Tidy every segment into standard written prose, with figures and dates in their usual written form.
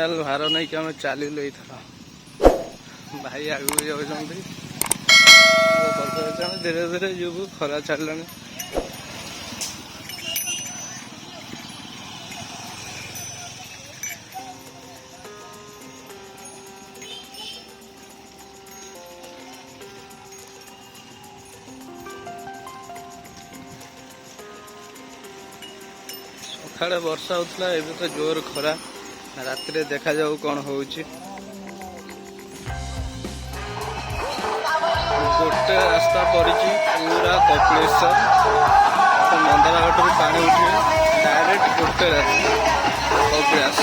Quintal भार नहीं कि आम चलू थर भाई आगू जाऊँगी धीरे धीरे जीवु खरा छाड़ा सकाଳେ वर्षा होता एबे तो जोर खरा रात देखा जाऊ कौन होची गोटे रास्ता पड़ी पूरा कपिलेश्वर तो मंदराघाट भी पानी उठे डायरेक्ट गोटे रास्ता कपिलास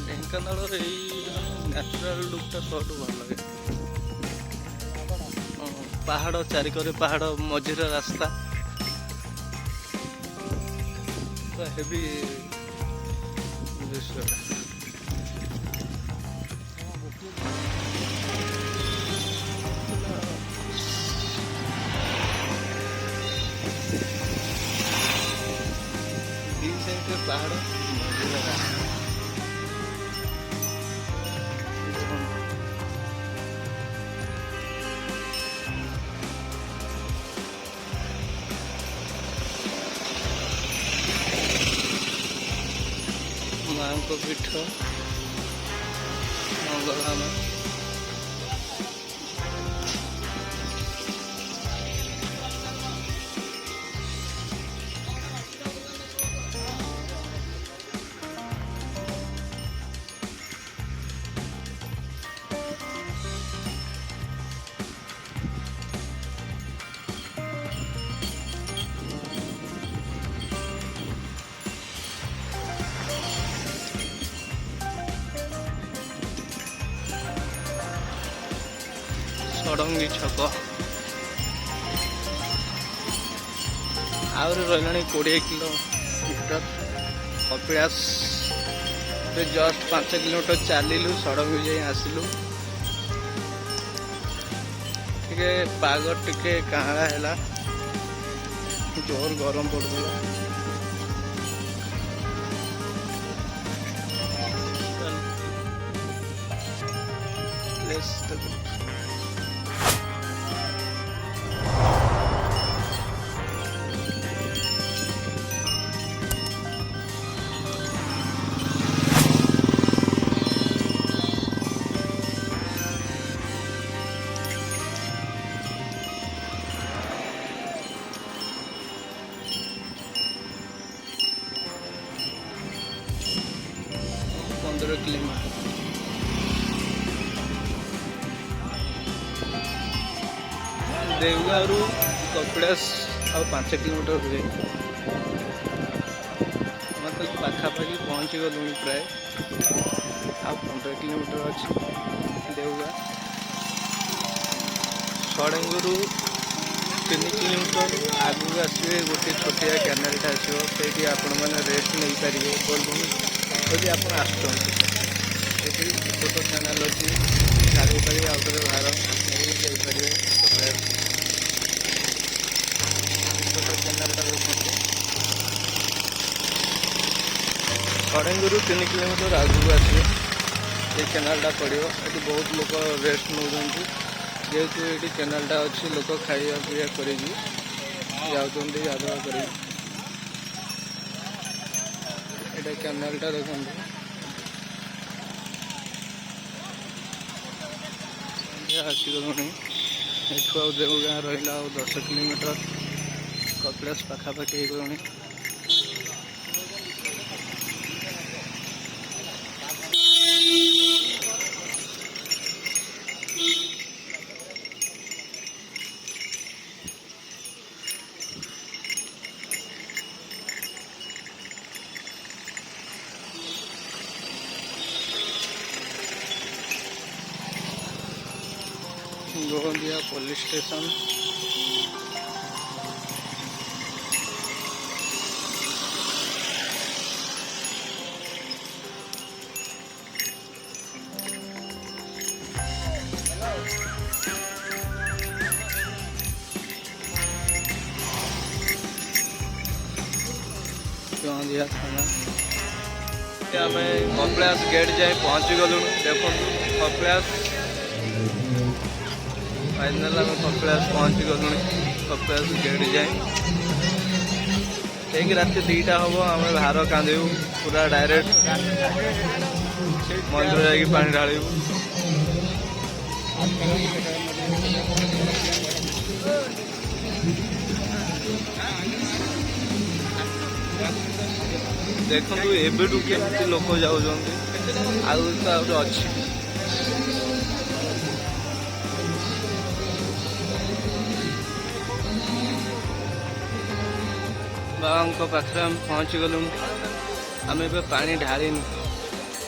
ढेंकानाल न्याचुराल लुकटा सब भल लगे पहाड़ चारिकरे पहाड़ मझिर रास्ता हेवी दृश्य दी साइड पहाड़ मझिर रास्ता माँ को पीठ मंगलधाम षडंगी छक आहरी रहा 20 किलोमीटर कपिलास जस्ट 5 किलोमीटर चलू षडंगी जाए आसलु टे पाग टे काँड़ा है जोर गरम पड़ूला किलोमीटर देवगाँव कपिलास आ 5 किलोमीटर हुए मतलब पाखापाखि पहुँची गलु प्राय आ 15 किलोमीटर अच्छी देवगाँ षडंगी 3 किलोमीटर आगू आसवे गोटे छोटिया कैनाल आसो से आपण मैंने रेस्ट नहीं पारे बोलबम जदि आप आसुँच छोट कैनाल अच्छी गाड़ी पाड़ी आउटे भार नहीं जापर छोट कैनाल षडंगी 3 किलोमीटर आगू आसवे ये कैनाल पड़ो ये बहुत लोग रेस्ट नौ जेहेतु ये कैनाल अच्छी लोक खाया पीया कर गाधुआ कर कैनाल देखो आसगलुणी एठू देवगाँ रहा 10 किलोमीटर कपिलास पाखापाखि गलुणी गोंदिया पुलिस स्टेशन या थाना आम कपिलास गेट जाए पहुँची गलु। देखो कपिलास फाइनाल आम कपिलास पहुँची गलु। कपिलास गेट जाए ठीक रात 2टा हम आम भार कांदू पूरा डायरेक्ट मंदिर जाकि पानी ढालू। देखु एबेटू केमती लोक जाऊँच आगे अच्छी बाबा पाखे आम पहुँची गलु। आम ए पानी ढालीनु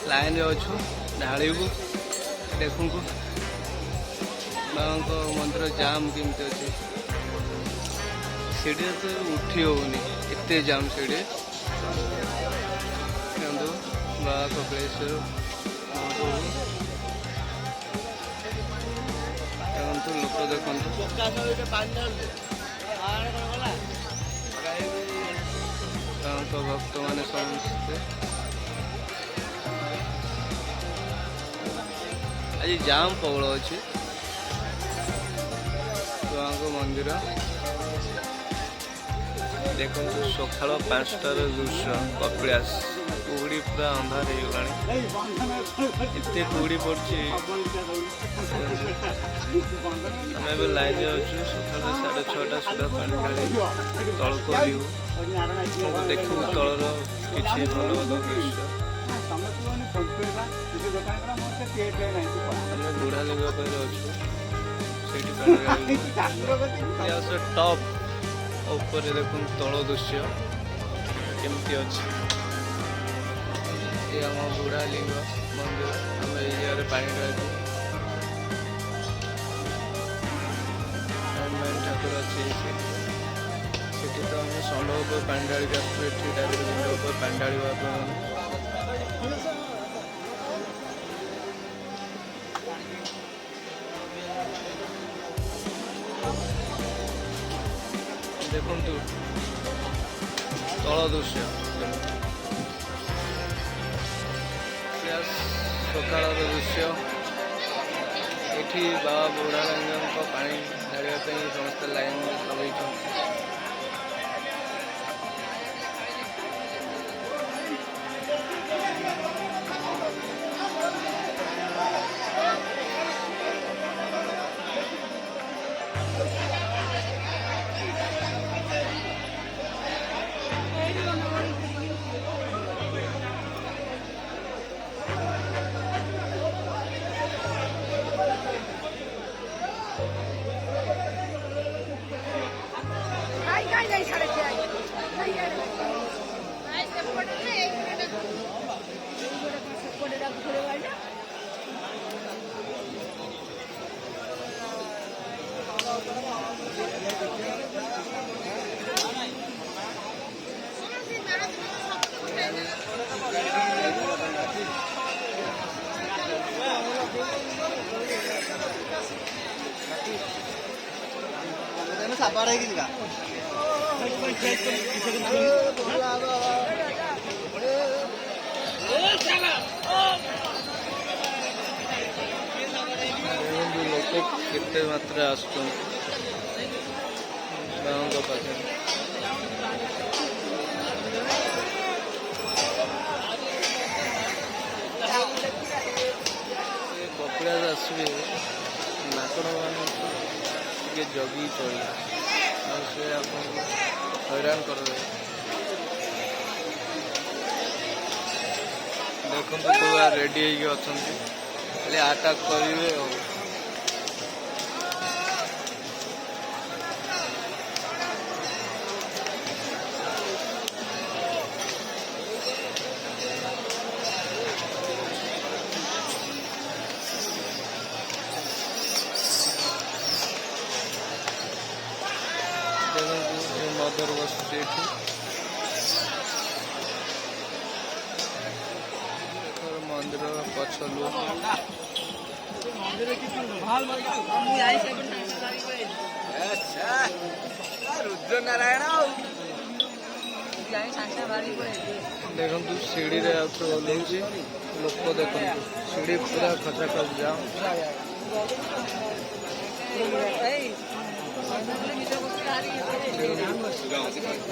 लाइन अच्छु ढालू। देखु बाबा मंदिर जाम केमती अच्छे सीढ़ी तो उठी होनी एत जाम सीढ़ी बाबा कपिलेश्वर देखु लोक देखु भक्त मान समस्ते आज जाम प्रबल अच्छे मंदिर। देखो सकाल 5टार दृश्य कपिलास कुहुड़ी पूरा अंधार हो गला एत कुहुड़ी पड़ी आम लाइन जाऊँ सकाल 6:30 सुधा पानी ढाली तलक देखू तलर किसी भल भल दृश्य बुढ़ा लिंग अच्छे टप ऊपर देखो तल दृश्य केमती अच्छे ये आम बुढ़ा लिंग मंदिर आम ये जगह पानी ढालू मेन ठाकुर अच्छे सेठी तो आम षंड उपर पानी ढाली आसू डायरेक्ट पानी ढाली देखु तल दृश्य सकाल दृश्य ये बाबा बुढ़ालिंग पानी ढाड़ापी समस्त लाइन लगे। सापार है किसका लोक केते मात्रा आसुन गाँव पाखे कपिलास आसवे नाकड़ मान जगी चलिए से आप हैरान कर देखो तो रेडी अच्छा अटाक करेंगे मदर बस मंदिर पछलू रुद्र नारायण ଦେଖନ୍ତୁ ସିଡ଼ିରେ ଆଉ ଥରେ ଓହ୍ଲଉଛି ଲୋକ ଦେଖନ୍ତୁ ସିଡ଼ି ପୁରା ଖଚାଖଚ ଜାମ୍।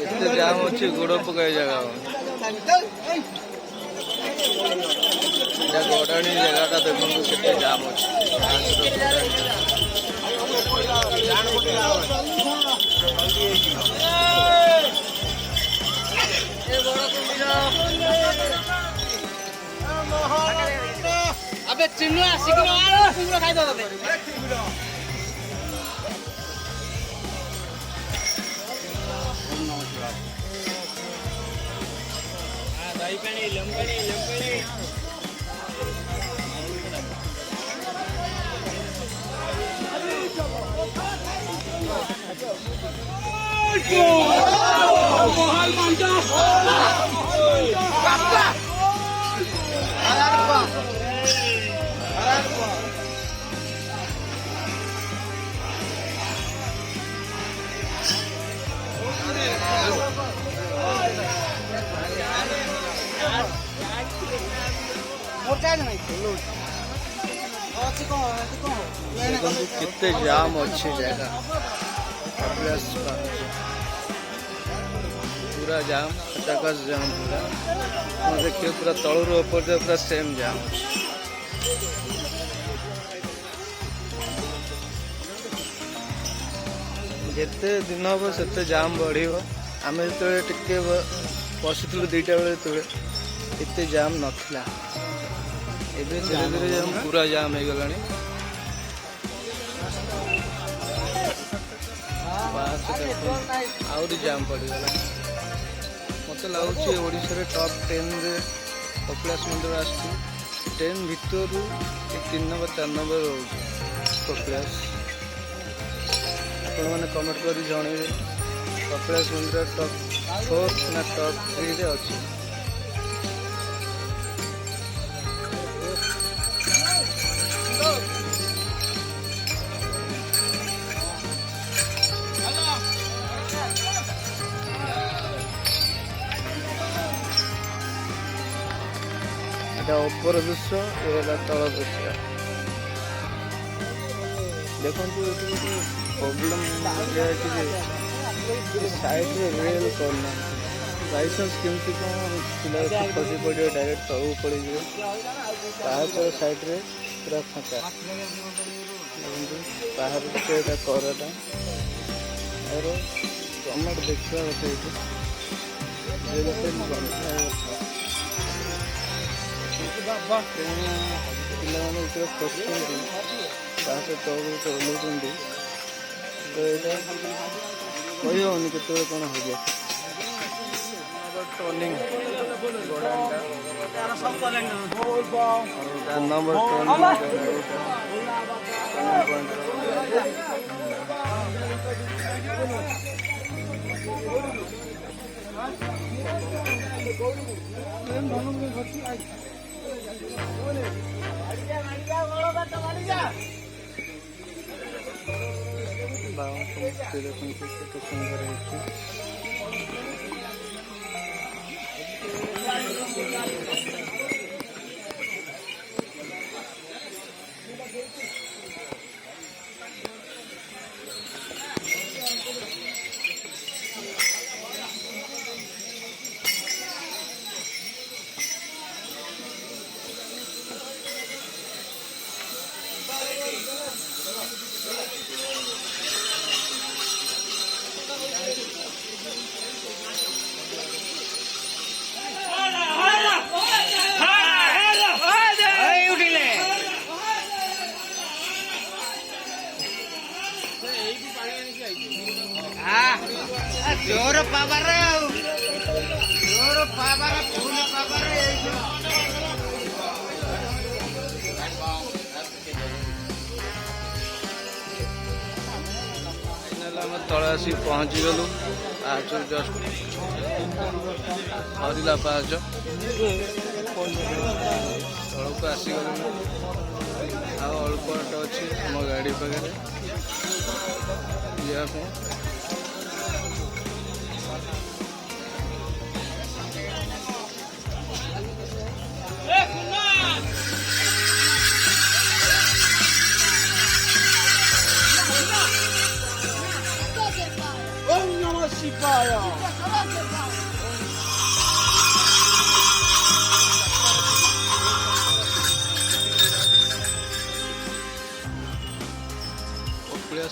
ଏତେ ଜାମ୍ ଅଛି ଗୋଡ଼ ପକାଇ ଜାଗା ଗଡ଼ାଣି ଜାଗାଟା ଦେଖନ୍ତୁ କେତେ ଜାମ୍ ଅଛି। अबे चिन्नु आसिक कुकुर खाइदो तते दही पानी लंबड़ी ଦେଖନ୍ତୁ କେତେ ଜାମ୍ ଅଛି ଜାଗା ପୁରା ଜାମ୍ ଖଚାଖଚ ଜାମ୍ ପୁରା ଦେଖିବ ପୁରା ତଳରୁ ଉପର ଯାଏ ପୁରା ସେମ୍ ଜାମ୍ ଅଛି। ଯେତେ ଦିନ ହେବ ସେତେ ଜାମ୍ ବଢ଼ିବ। ଆମେ ଯେତେବେଳେ ଟିକେ ବସିଥିଲୁ 2ଟା ବେଳେ ଯେତେବେଳେ ଏତେ ଜାମ୍ ନଥିଲା, ଏବେ ଧୀରେ ଧୀରେ ପୁରା ଜାମ୍ ହେଇଗଲାଣି। ଆହୁରି ଜାମ୍ ପଡ଼ିଗଲାଣି। ମୋତେ ଲାଗୁଛି ଓଡ଼ିଶାରେ ଟପ୍ 10ରେ କପିଳାସ ମନ୍ଦିର ଆସୁଛି। 10 ଭିତରୁ 3 ନମ୍ବର 4 ନମ୍ବର ରହୁଛି କପିଳାସ। ଆପଣମାନେ କମେଣ୍ଟ କରି ଜଣେଇବେ କପିଳାସ ମନ୍ଦିର ଟପ୍ 4 ନା ଟପ୍ 3ରେ ଅଛି। এটা উপର ଦୃଶ୍ୟ, এটা ତଳ ଦୃଶ୍ୟ। ଦେଖନ୍ତୁ ଏଠି ଗୋଟେ ପ୍ରୋବ୍ଲେମ୍ ଦିଆଯାଇଛି ଯେ ସାଇଡ଼୍ରେ ରେଲ୍ କରୁନାହାନ୍ତି। ବାଇଚାନ୍ସ କେମିତି କ'ଣ ପିଲା ଖସି ପଡ଼ିବ, ଡାଇରେକ୍ଟ ତଳକୁ ପଡ଼ିଯିବ। ପାହାଚ ସାଇଡ଼୍ରେ ପୁରା ଫାଙ୍କା। ଦେଖନ୍ତୁ ବାହାରକୁ ଏଇଟା କରଟା ଆଉ ଗଭର୍ଣ୍ଣମେଣ୍ଟ ଦେଖିବା କଥା ଏଇଠି ପିଲାମାନେ ଯେତେବେଳେ ଖସୁଛନ୍ତି ପାହାଚ ତଳକୁ ଓହ୍ଲାଉଛନ୍ତି, ତ ଏଇଟା କହିହେବନି କେତେବେଳେ କ'ଣ ହେବ। ଟର୍ଣ୍ଣିଂ ନମ୍ବର ଦେଖନ୍ତୁ କେତେ ସୁନ୍ଦର ହେଇଛି। जोर पावर जोर पावर फुल पावर ଆମେ ତଳେ ଆସି ପହଞ୍ଚିଗଲୁ। ପାହାଚ ଜଷ୍ଟ ସରିଲା ପାହାଚ, ତଳକୁ ଆସିଗଲୁ। ଆଉ ଅଳ୍ପ ବାଟ ଅଛି ଆମ ଗାଡ଼ି ପାଖରେ ଯିବା ପାଇଁ।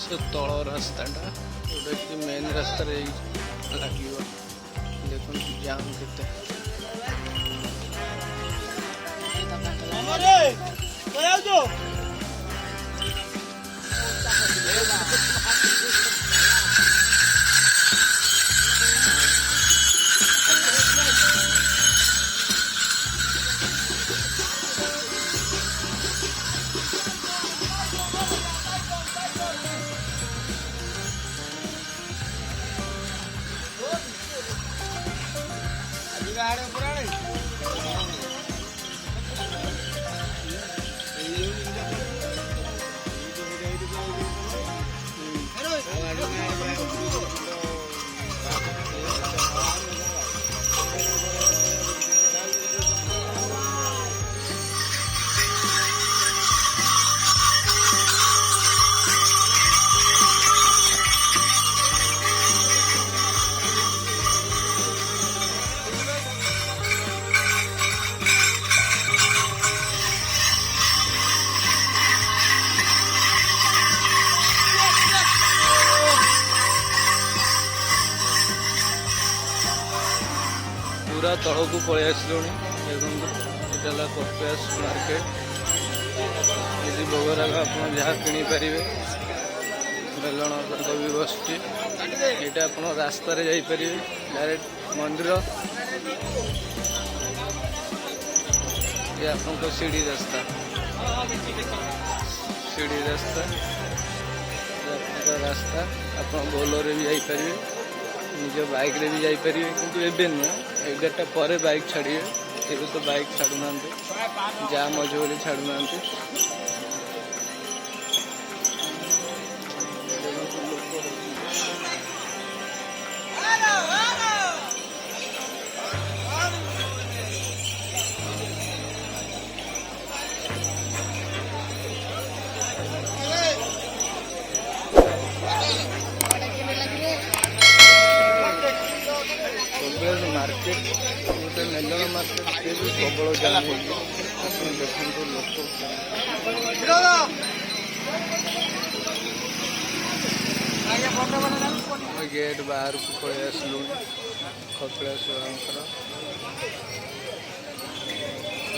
से तल रास्ताटा जोटाकि मेन रास्तार लगे देखो जाम केते पूरा तल को पलि आसलु देखो ये कपिलास मार्केट ये भोगराग आप जहाँ किपर बेलन तक भी बसुँ यहाँ आप रास्त जापर डायरेक्ट मंदिर ये आप सीढ़ी रास्ता रास्ता आप बोलोरे भी जापर निज बाइक रे भी जापर किंतु एबे नुह 11टा पर बाइक छाड़िए ये तो बाइक छाड़ूना जाम अच्छे बोली छाड़ूना मार्केट गोटे मेलन मार्केट से भी प्रबल जाम हो देखो लोक गेट बाहर को पलि आसलु कपिलास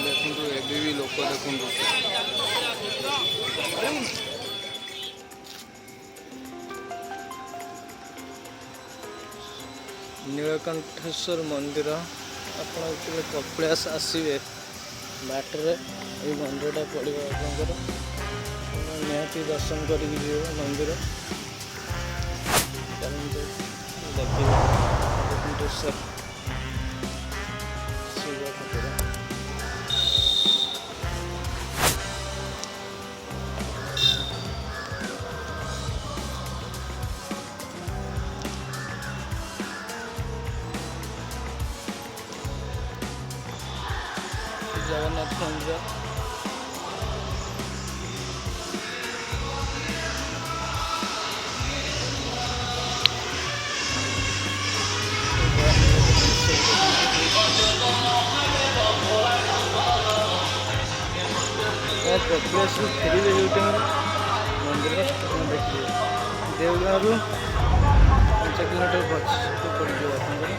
देखो एबी भी लोक देखो नीलकंठेश्वर मंदिर आप कपिलास आसवे बाटर ये मंदिरटा पड़ो आपंकर निहाती दर्शन करके मंदिर नीलकंठेश्वर शिव ठाकुर जगन्नाथ मंदिर कपिलास फेरवे जो टाइम मंदिर देखिए देवगाँ 5 किलोमीटर पड़ जाए